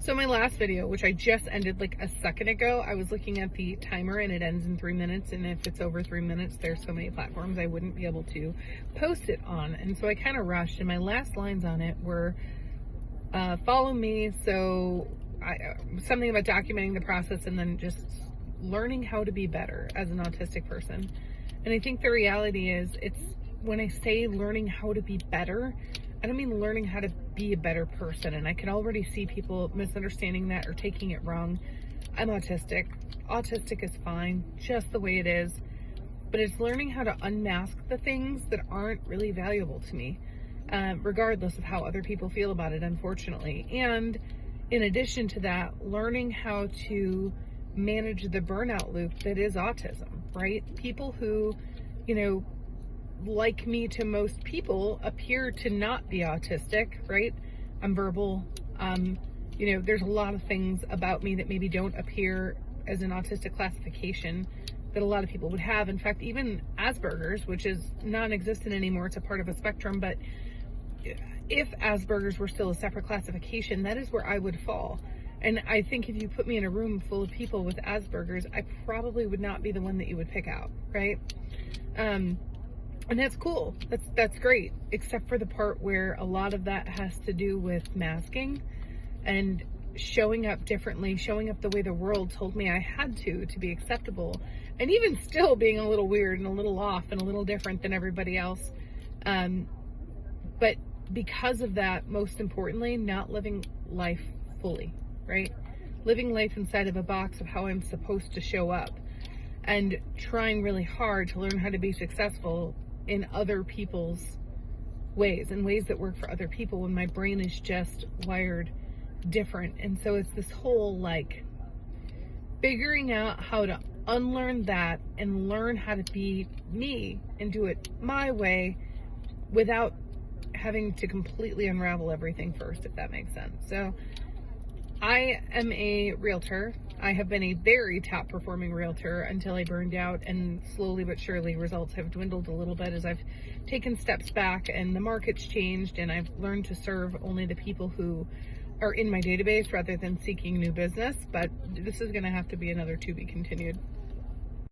So my last video, which I just ended like a second ago, I was looking at the timer and it ends in 3 minutes. And if it's over 3 minutes, there's so many platforms I wouldn't be able to post it on. And so I kind of rushed, and my last lines on it were, follow me. So something about documenting the process and then just learning how to be better as an autistic person. And I think the reality is, it's when I say learning how to be better, I don't mean learning how to be a better person. And I can already see people misunderstanding that or taking it wrong. I'm autistic. Autistic is fine, just the way it is. But it's learning how to unmask the things that aren't really valuable to me, regardless of how other people feel about it, unfortunately. And in addition to that, learning how to manage the burnout loop that is autism, right? People who, like me to most people, appear to not be autistic, right? I'm verbal. There's a lot of things about me that maybe don't appear as an autistic classification that a lot of people would have. In fact, even Asperger's, which is non-existent anymore, it's a part of a spectrum, but if Asperger's were still a separate classification, that is where I would fall. And I think if you put me in a room full of people with Asperger's, I probably would not be the one that you would pick out, right? And that's cool. That's great, except for the part where a lot of that has to do with masking and showing up differently, showing up the way the world told me I had to be acceptable, and even still being a little weird and a little off and a little different than everybody else. But because of that, most importantly, not living life fully, right? Living life inside of a box of how I'm supposed to show up, and trying really hard to learn how to be successful in other people's ways, in ways that work for other people, when my brain is just wired different. And so it's this whole figuring out how to unlearn that and learn how to be me and do it my way without having to completely unravel everything first, if that makes sense. So I am a realtor. I have been a very top performing realtor until I burned out, and slowly but surely results have dwindled a little bit as I've taken steps back and the market's changed, and I've learned to serve only the people who are in my database rather than seeking new business. But this is going to have to be another to be continued.